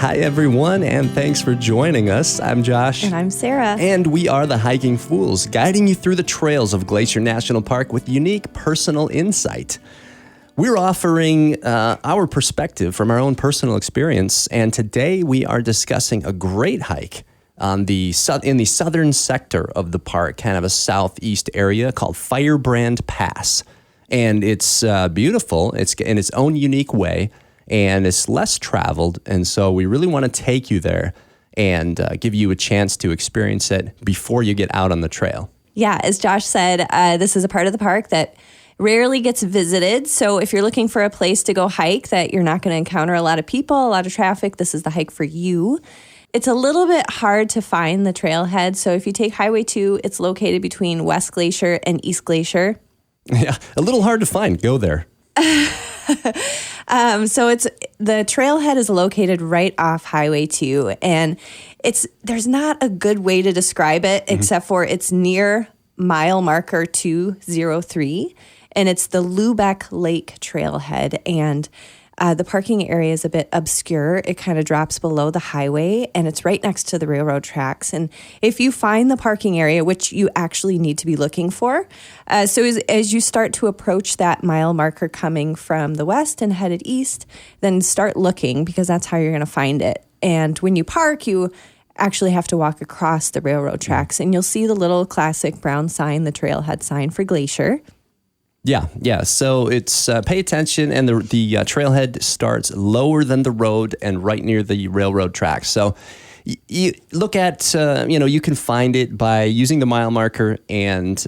Hi, everyone, and thanks for joining us. I'm Josh. And I'm Sarah. And we are the Hiking Fools, guiding you through the trails of Glacier National Park with unique personal insight. We're offering our perspective from our own personal experience, and today we are discussing a great hike in the southern sector of the park, kind of a southeast area called Firebrand Pass. And it's beautiful. It's in its own unique way, and it's less traveled. And so we really want to take you there and give you a chance to experience it before you get out on the trail. Yeah, as Josh said, this is a part of the park that rarely gets visited. So if you're looking for a place to go hike that you're not going to encounter a lot of people, a lot of traffic, this is the hike for you. It's a little bit hard to find the trailhead. So if you take Highway 2, it's located between West Glacier and East Glacier. Yeah, a little hard to find. Go there. So the trailhead is located right off Highway 2, and there's not a good way to describe it except for it's near mile marker 203, and it's the Lubeck Lake trailhead, and the parking area is a bit obscure. It kind of drops below the highway, and it's right next to the railroad tracks. And if you find the parking area, which you actually need to be looking for, so as you start to approach that mile marker coming from the west and headed east, then start looking, because that's how you're going to find it. And when you park, you actually have to walk across the railroad tracks, and you'll see the little classic brown sign, the trailhead sign for Glacier. Yeah. So it's pay attention, and the trailhead starts lower than the road and right near the railroad tracks. So you look at, you can find it by using the mile marker, and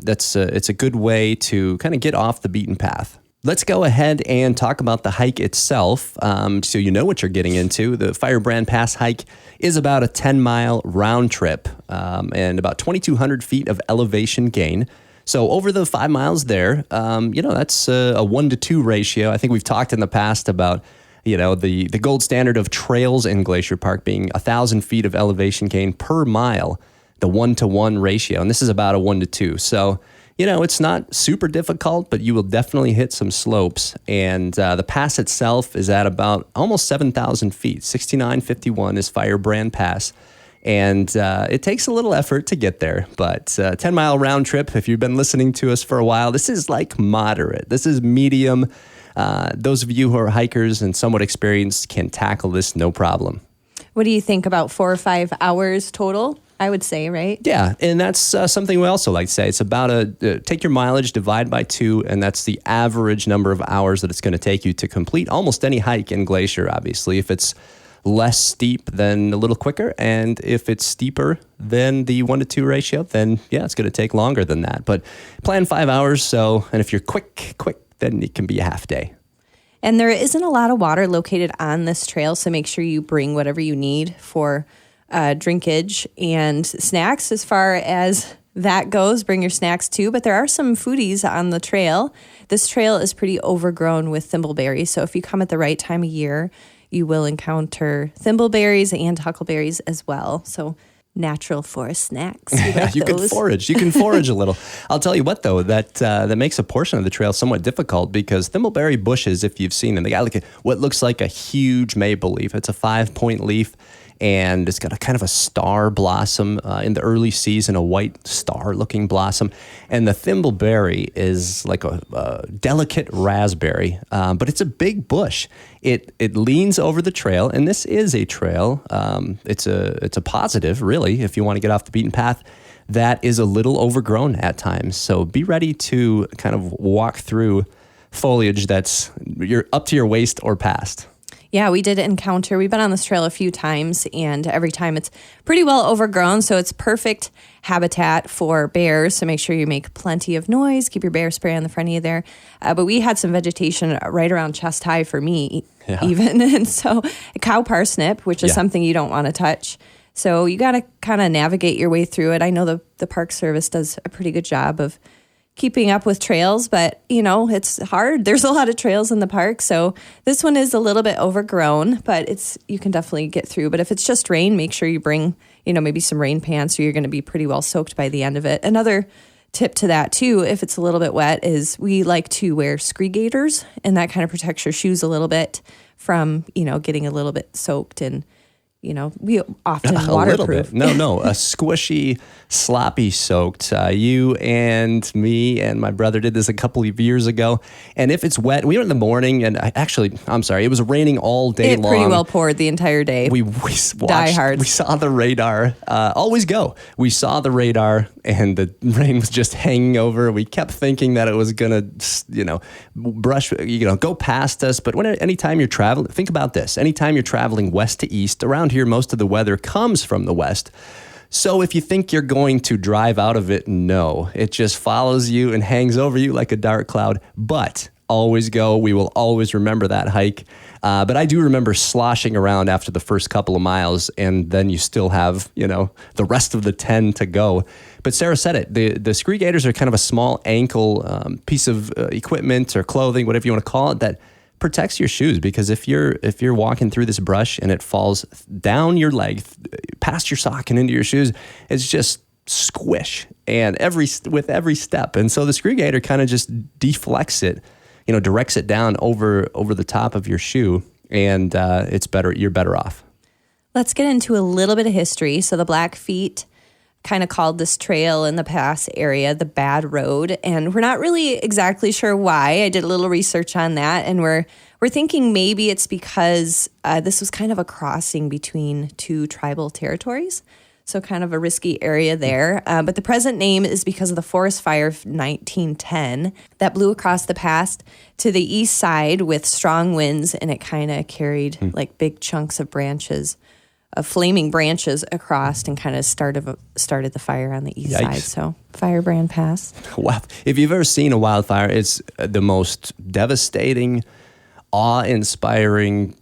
it's a good way to kind of get off the beaten path. Let's go ahead and talk about the hike itself, so you know what you're getting into. The Firebrand Pass hike is about a 10-mile round trip and about 2,200 feet of elevation gain. So over the 5 miles there, that's a 1-to-2 ratio. I think we've talked in the past about, the gold standard of trails in Glacier Park being 1,000 feet of elevation gain per mile, the 1-to-1 ratio. And this is about a 1-to-2. So, it's not super difficult, but you will definitely hit some slopes. And the pass itself is at about almost 7,000 feet. 6,951 is Firebrand Pass. And it takes a little effort to get there, but 10-mile round trip, if you've been listening to us for a while, this is like moderate. This is medium. Those of you who are hikers and somewhat experienced can tackle this no problem. What do you think, about 4 or 5 hours total, I would say, right? Yeah, and that's something we also like to say. It's about take your mileage, divide by 2, and that's the average number of hours that it's going to take you to complete almost any hike in Glacier, obviously. If it's less steep, then a little quicker. And if it's steeper than the 1-to-2 ratio, then it's going to take longer than that. But plan 5 hours. And if you're quick, then it can be a half day. And there isn't a lot of water located on this trail, so make sure you bring whatever you need for drinkage and snacks. As far as that goes, bring your snacks too. But there are some foodies on the trail. This trail is pretty overgrown with thimbleberries. So if you come at the right time of year, you will encounter thimbleberries and huckleberries as well. So natural forest snacks. You can forage. You can forage a little. I'll tell you what, though, that makes a portion of the trail somewhat difficult, because thimbleberry bushes, if you've seen them, they got what looks like a huge maple leaf. It's a 5-point leaf, and it's got a kind of a star blossom in the early season, a white star-looking blossom. And the thimbleberry is like a delicate raspberry, but it's a big bush. It leans over the trail, and this is a trail. It's a positive, really, if you want to get off the beaten path. That is a little overgrown at times, so be ready to kind of walk through foliage you're up to your waist or past. Yeah, we've been on this trail a few times, and every time it's pretty well overgrown, so it's perfect habitat for bears. So make sure you make plenty of noise, keep your bear spray on the front of you there. But we had some vegetation right around chest high for me, even. And so a cow parsnip, which is something you don't want to touch. So you got to kind of navigate your way through it. I know the Park Service does a pretty good job of keeping up with trails, but it's hard. There's a lot of trails in the park, so this one is a little bit overgrown, but you can definitely get through. But if it's just rain, make sure you bring maybe some rain pants, or you're going to be pretty well soaked by the end of it. Another tip to that too, if it's a little bit wet, is we like to wear scree gaiters, and that kind of protects your shoes a little bit from, getting a little bit soaked and, we often A waterproof. little bit. No, a squishy, sloppy soaked. You and me and my brother did this a couple of years ago. And if it's wet, we were in the morning, and I'm sorry, it was raining all day long. It pretty well poured the entire day. We watched, Diehards. We saw the radar. Always go. We saw the radar, and the rain was just hanging over. We kept thinking that it was gonna, brush, go past us. But anytime you're traveling, think about this. Anytime you're traveling west to east, around here, most of the weather comes from the west. So if you think you're going to drive out of it, no, it just follows you and hangs over you like a dark cloud. But always go. We will always remember that hike. But I do remember sloshing around after the first couple of miles, and then you still have, the rest of the 10 to go. But Sarah said it, the Scree Gaiters are kind of a small ankle piece of equipment or clothing, whatever you want to call it, that protects your shoes, because if you're walking through this brush and it falls down your leg, past your sock and into your shoes, it's just squish and with every step. And so the Scree Gaiter kind of just deflects it, directs it down over the top of your shoe, and it's better. You're better off. Let's get into a little bit of history. So the Blackfeet kind of called this trail in the pass area the Bad Road, and we're not really exactly sure why. I did a little research on that, and we're thinking maybe it's because this was kind of a crossing between two tribal territories, so kind of a risky area there. But the present name is because of the forest fire of 1910 that blew across the pass to the east side with strong winds, and it kind of carried like big chunks of branches, of flaming branches across, and kind of started the fire on the east side. So Firebrand Pass. Wow. If you've ever seen a wildfire, it's the most devastating, awe-inspiring,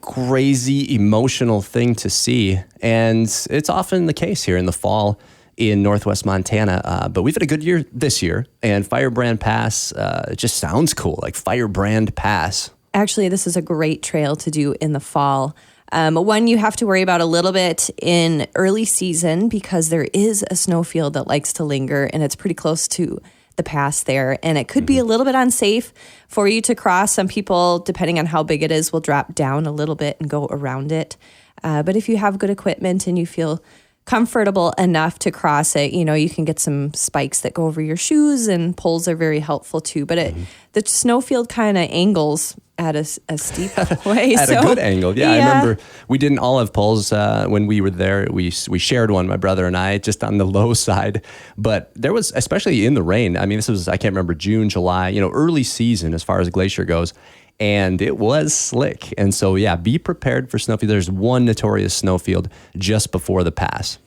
crazy, emotional thing to see. And it's often the case here in the fall in Northwest Montana. But we've had a good year this year, and Firebrand Pass, it just sounds cool, like Firebrand Pass. Actually, this is a great trail to do in the fall. One you have to worry about a little bit in early season, because there is a snowfield that likes to linger, and it's pretty close to the pass there, and it could be a little bit unsafe for you to cross. Some people, depending on how big it is, will drop down a little bit and go around it. But if you have good equipment and you feel comfortable enough to cross it, you can get some spikes that go over your shoes, and poles are very helpful too. But the snowfield kind of angles at a steep way. At a good angle. Yeah, I remember we didn't all have poles when we were there. We shared one, my brother and I, just on the low side. But there was, especially in the rain, I mean, this was, I can't remember, June, July, early season as far as Glacier goes. And it was slick. And so, be prepared for snowfield. There's one notorious snowfield just before the pass.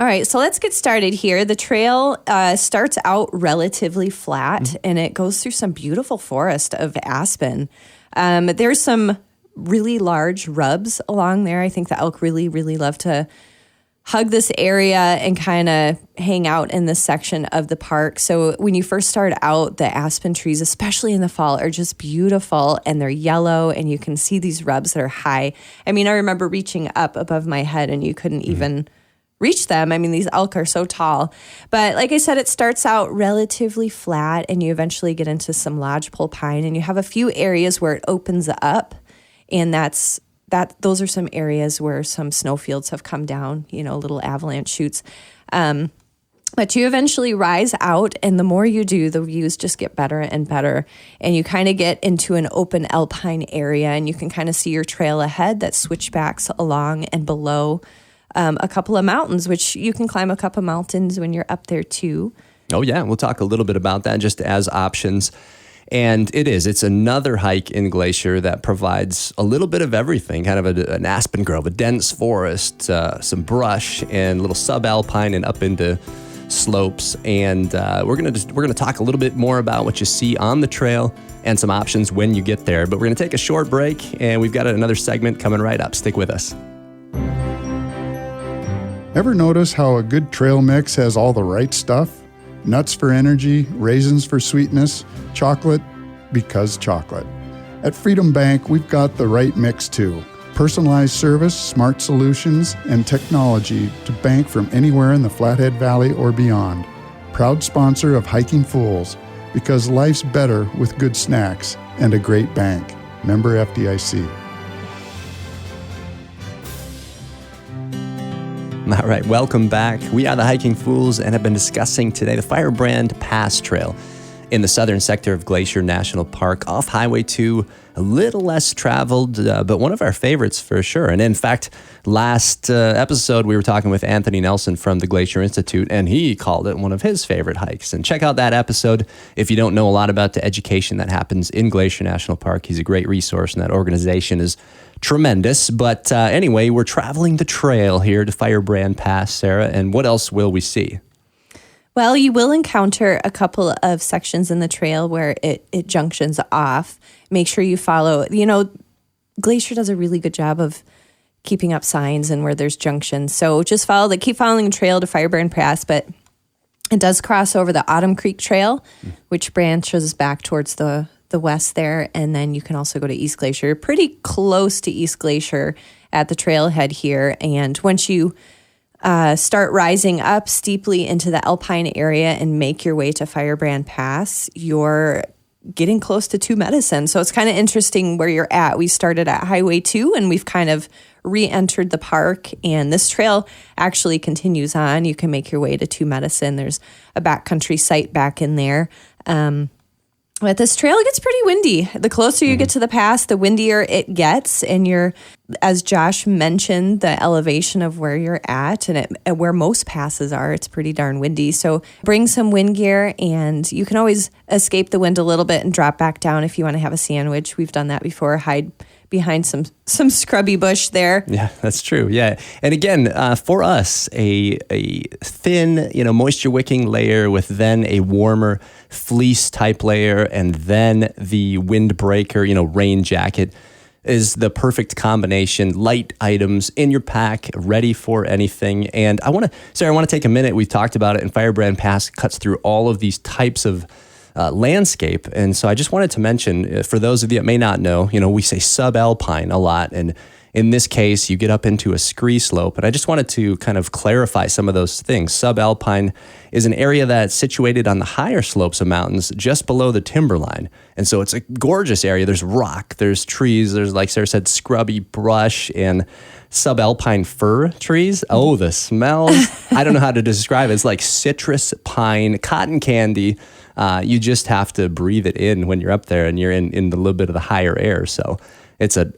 All right, so let's get started here. The trail starts out relatively flat, and it goes through some beautiful forest of aspen. There's some really large rubs along there. I think the elk really, really love to hug this area and kind of hang out in this section of the park. So when you first start out, the aspen trees, especially in the fall, are just beautiful, and they're yellow, and you can see these rubs that are high. I mean, I remember reaching up above my head, and you couldn't even reach them. I mean, these elk are so tall. But like I said, it starts out relatively flat, and you eventually get into some lodgepole pine, and you have a few areas where it opens up, and those are some areas where some snowfields have come down, little avalanche chutes. But you eventually rise out, and the more you do, the views just get better and better, and you kind of get into an open alpine area, and you can kind of see your trail ahead that switchbacks along and below a couple of mountains, which you can climb a couple of mountains when you're up there too. Oh yeah, we'll talk a little bit about that just as options. And it's another hike in Glacier that provides a little bit of everything, kind of an aspen grove, a dense forest, some brush, and a little subalpine and up into slopes. And we're gonna talk a little bit more about what you see on the trail and some options when you get there. But we're gonna take a short break, and we've got another segment coming right up. Stick with us. Ever notice how a good trail mix has all the right stuff? Nuts for energy, raisins for sweetness, chocolate because chocolate. At Freedom Bank, we've got the right mix too. Personalized service, smart solutions, and technology to bank from anywhere in the Flathead Valley or beyond. Proud sponsor of Hiking Fools, because life's better with good snacks and a great bank. Member FDIC. All right, welcome back. We are the Hiking Fools and have been discussing today the Firebrand Pass Trail in the southern sector of Glacier National Park off Highway 2. A little less traveled, but one of our favorites for sure. And in fact, last episode, we were talking with Anthony Nelson from the Glacier Institute, and he called it one of his favorite hikes. And check out that episode if you don't know a lot about the education that happens in Glacier National Park. He's a great resource, and that organization is tremendous. But anyway, we're traveling the trail here to Firebrand Pass, Sarah, and what else will we see? Well, you will encounter a couple of sections in the trail where it junctions off. Make sure you follow. Glacier does a really good job of keeping up signs and where there's junctions. So just keep following the trail to Firebrand Pass, but it does cross over the Autumn Creek Trail, which branches back towards the west there. And then you can also go to East Glacier, pretty close to East Glacier at the trailhead here. And once you start rising up steeply into the alpine area and make your way to Firebrand Pass, you're getting close to Two Medicine. So it's kind of interesting where you're at. We started at Highway 2 and we've kind of re-entered the park, and this trail actually continues on. You can make your way to Two Medicine. There's a backcountry site back in there. But this trail gets pretty windy. The closer you get to the pass, the windier it gets. And as Josh mentioned, the elevation of where you're at and where most passes are, it's pretty darn windy. So bring some wind gear, and you can always escape the wind a little bit and drop back down if you want to have a sandwich. We've done that before. Hide behind some scrubby bush there. Yeah, that's true. Yeah. And again, for us, a thin, moisture wicking layer with then a warmer fleece type layer and then the windbreaker, rain jacket is the perfect combination. Light items in your pack, ready for anything. And I want to take a minute. We've talked about it, and Firebrand Pass cuts through all of these types of landscape. And so I just wanted to mention, for those of you that may not know, we say subalpine a lot. And in this case, you get up into a scree slope. And I just wanted to kind of clarify some of those things. Subalpine is an area that's situated on the higher slopes of mountains just below the timberline. And so it's a gorgeous area. There's rock, there's trees, there's, like Sarah said, scrubby brush and subalpine fir trees. Oh, the smells. I don't know how to describe it. It's like citrus, pine, cotton candy. You just have to breathe it in when you're up there and you're in the little bit of the higher air. So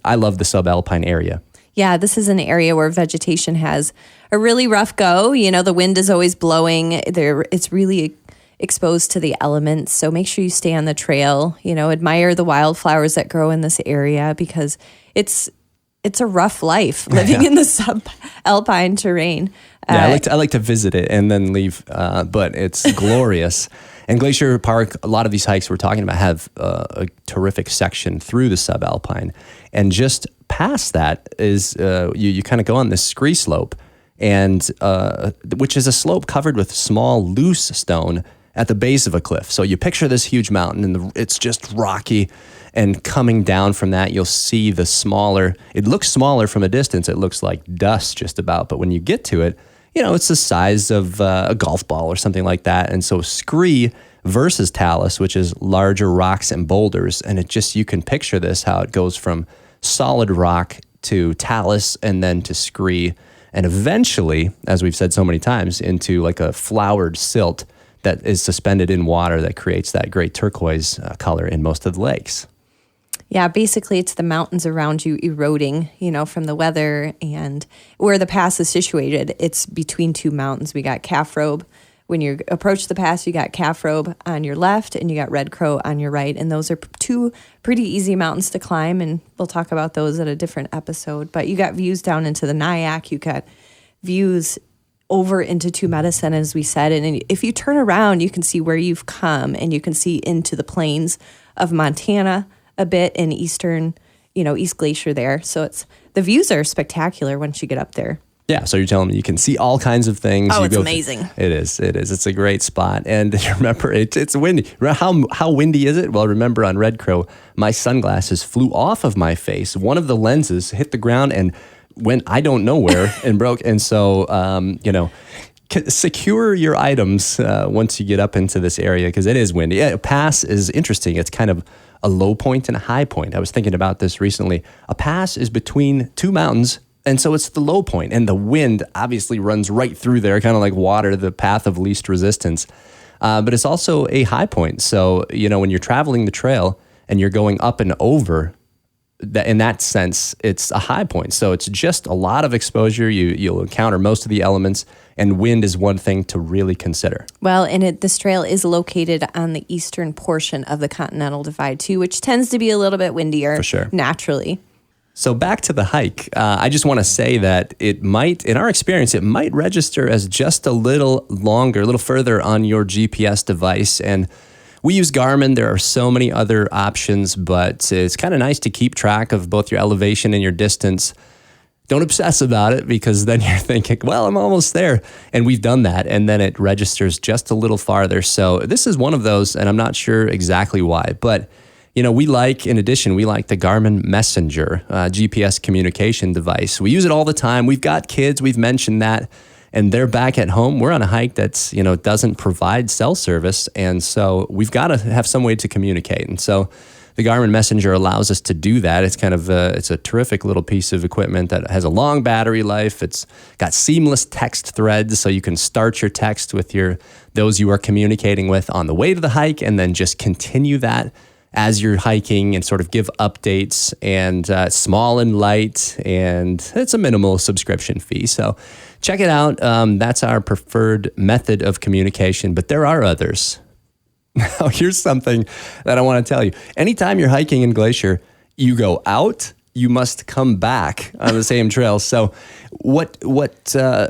I love the subalpine area. Yeah, this is an area where vegetation has a really rough go. The wind is always blowing. It's really exposed to the elements. So make sure you stay on the trail. Admire the wildflowers that grow in this area, because it's a rough life living in the subalpine terrain. Yeah, I like to visit it and then leave, but it's glorious. And Glacier Park, a lot of these hikes we're talking about have a terrific section through the subalpine. And just past that is you kind of go on this scree slope, and which is a slope covered with small, loose stone at the base of a cliff. So you picture this huge mountain, and it's just rocky. And coming down from that, you'll see it looks smaller from a distance. It looks like dust just about. But when you get to it, it's the size of a golf ball or something like that. And so scree versus talus, which is larger rocks and boulders. And you can picture this, how it goes from solid rock to talus and then to scree. And eventually, as we've said so many times, into like a flowered silt that is suspended in water that creates that great turquoise color in most of the lakes. Yeah, basically it's the mountains around you eroding, from the weather, and where the pass is situated, it's between two mountains. We got Calf Robe. When you approach the pass, you got Calf Robe on your left and you got Red Crow on your right. And those are two pretty easy mountains to climb, and we'll talk about those at a different episode. But you got views down into the Nyack. You got views over into Two Medicine, as we said. And if you turn around, you can see where you've come, and you can see into the plains of Montana a bit in eastern, East Glacier there. So the views are spectacular once you get up there. Yeah, so you're telling me you can see all kinds of things. Oh, it's amazing. It is. It's a great spot. And remember, it's windy. How windy is it? Well, remember on Red Crow, my sunglasses flew off of my face. One of the lenses hit the ground and went I don't know where and broke. And so, secure your items once you get up into this area, because it is windy. Yeah, pass is interesting. It's kind of a low point and a high point. I was thinking about this recently. A pass is between two mountains, and so it's the low point, and the wind obviously runs right through there, kind of like water, the path of least resistance. But it's also a high point. So, when you're traveling the trail and you're going up and over, in that sense, it's a high point. So it's just a lot of exposure. You'll encounter most of the elements, and wind is one thing to really consider. Well, and this trail is located on the eastern portion of the Continental Divide too, which tends to be a little bit windier For sure. naturally. So back to the hike, I just want to say that it might, in our experience, it might register as just a little longer, a little further on your GPS device. And we use Garmin. There are so many other options, but it's kind of nice to keep track of both your elevation and your distance. Don't obsess about it, because then you're thinking, well, I'm almost there. And we've done that. And then it registers just a little farther. So this is one of those, and I'm not sure exactly why, but we like the Garmin Messenger GPS communication device. We use it all the time. We've got kids. We've mentioned that. And they're back at home. We're on a hike that's, doesn't provide cell service. And so we've got to have some way to communicate. And so the Garmin Messenger allows us to do that. It's kind of it's a terrific little piece of equipment that has a long battery life. It's got seamless text threads, so you can start your text with those you are communicating with on the way to the hike, and then just continue that as you're hiking and sort of give updates, and small and light, and it's a minimal subscription fee. So check it out. That's our preferred method of communication, but there are others. Now, here's something that I want to tell you. Anytime you're hiking in Glacier, you go out, you must come back on the same trail. So what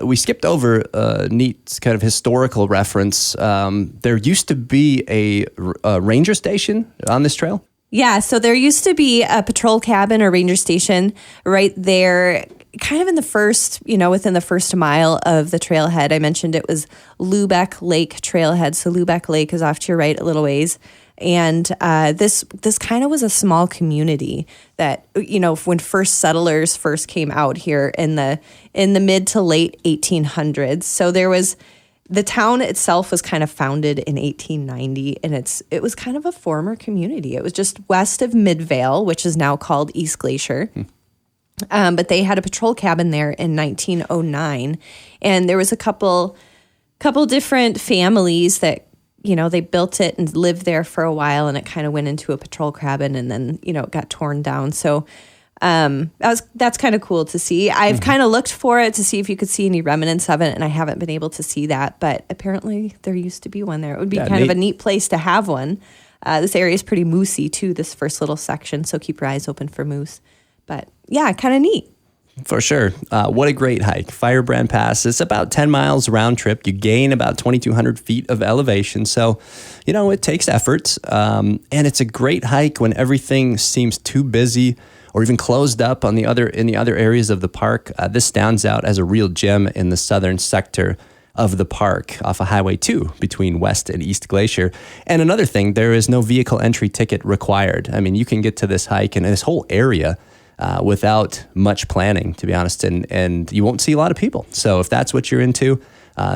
we skipped over a neat kind of historical reference. There used to be a ranger station on this trail. Yeah, so there used to be a patrol cabin or ranger station right there, kind of in the first, within the first mile of the trailhead. I mentioned it was Lubeck Lake Trailhead. So Lubeck Lake is off to your right a little ways. And this kind of was a small community that, when first settlers first came out here in the mid to late 1800s. So the town itself was kind of founded in 1890, and it was kind of a former community. It was just west of Midvale, which is now called East Glacier. But they had a patrol cabin there in 1909, and there was a couple different families that, they built it and lived there for a while, and it kind of went into a patrol cabin, and then, it got torn down. So that's kind of cool to see. I've kind of looked for it to see if you could see any remnants of it, and I haven't been able to see that, but apparently there used to be one there. It would be kind of a neat place to have one. This area is pretty moosey too, this first little section, so keep your eyes open for moose. But yeah, kind of neat. For sure. What a great hike. Firebrand Pass. It's about 10 miles round trip. You gain about 2,200 feet of elevation. So, it takes effort. And it's a great hike when everything seems too busy or even closed up in the other areas of the park. This stands out as a real gem in the southern sector of the park off of Highway 2 between West and East Glacier. And another thing, there is no vehicle entry ticket required. I mean, you can get to this hike and this whole area without much planning, to be honest, and you won't see a lot of people. So if that's what you're into,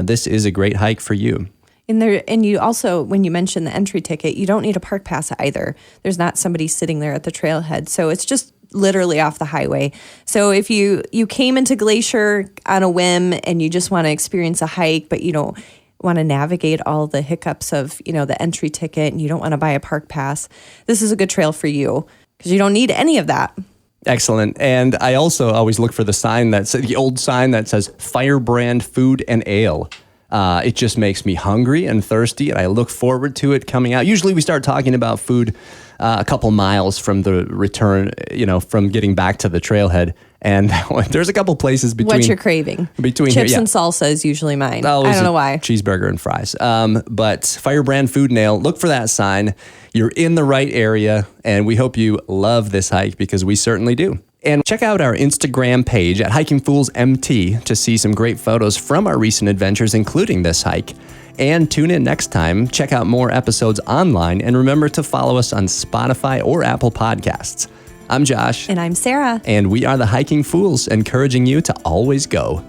this is a great hike for you. And you also, when you mention the entry ticket, you don't need a park pass either. There's not somebody sitting there at the trailhead. So it's just literally off the highway. So if you came into Glacier on a whim and you just want to experience a hike, but you don't want to navigate all the hiccups of, the entry ticket, and you don't want to buy a park pass, this is a good trail for you because you don't need any of that. Excellent. And I also always look for the old sign that says Firebrand Food and Ale. It just makes me hungry and thirsty, and I look forward to it coming out. Usually we start talking about food a couple miles from the return, from getting back to the trailhead. And there's a couple places between... What you're craving. Between Chips here, and salsa is usually mine. Always I don't know why. Cheeseburger and fries. But Firebrand Food and Ale, look for that sign. You're in the right area, and we hope you love this hike because we certainly do. And check out our Instagram page at Hiking Fools MT to see some great photos from our recent adventures, including this hike. And tune in next time. Check out more episodes online, and remember to follow us on Spotify or Apple Podcasts. I'm Josh. And I'm Sarah. And we are the Hiking Fools, encouraging you to always go.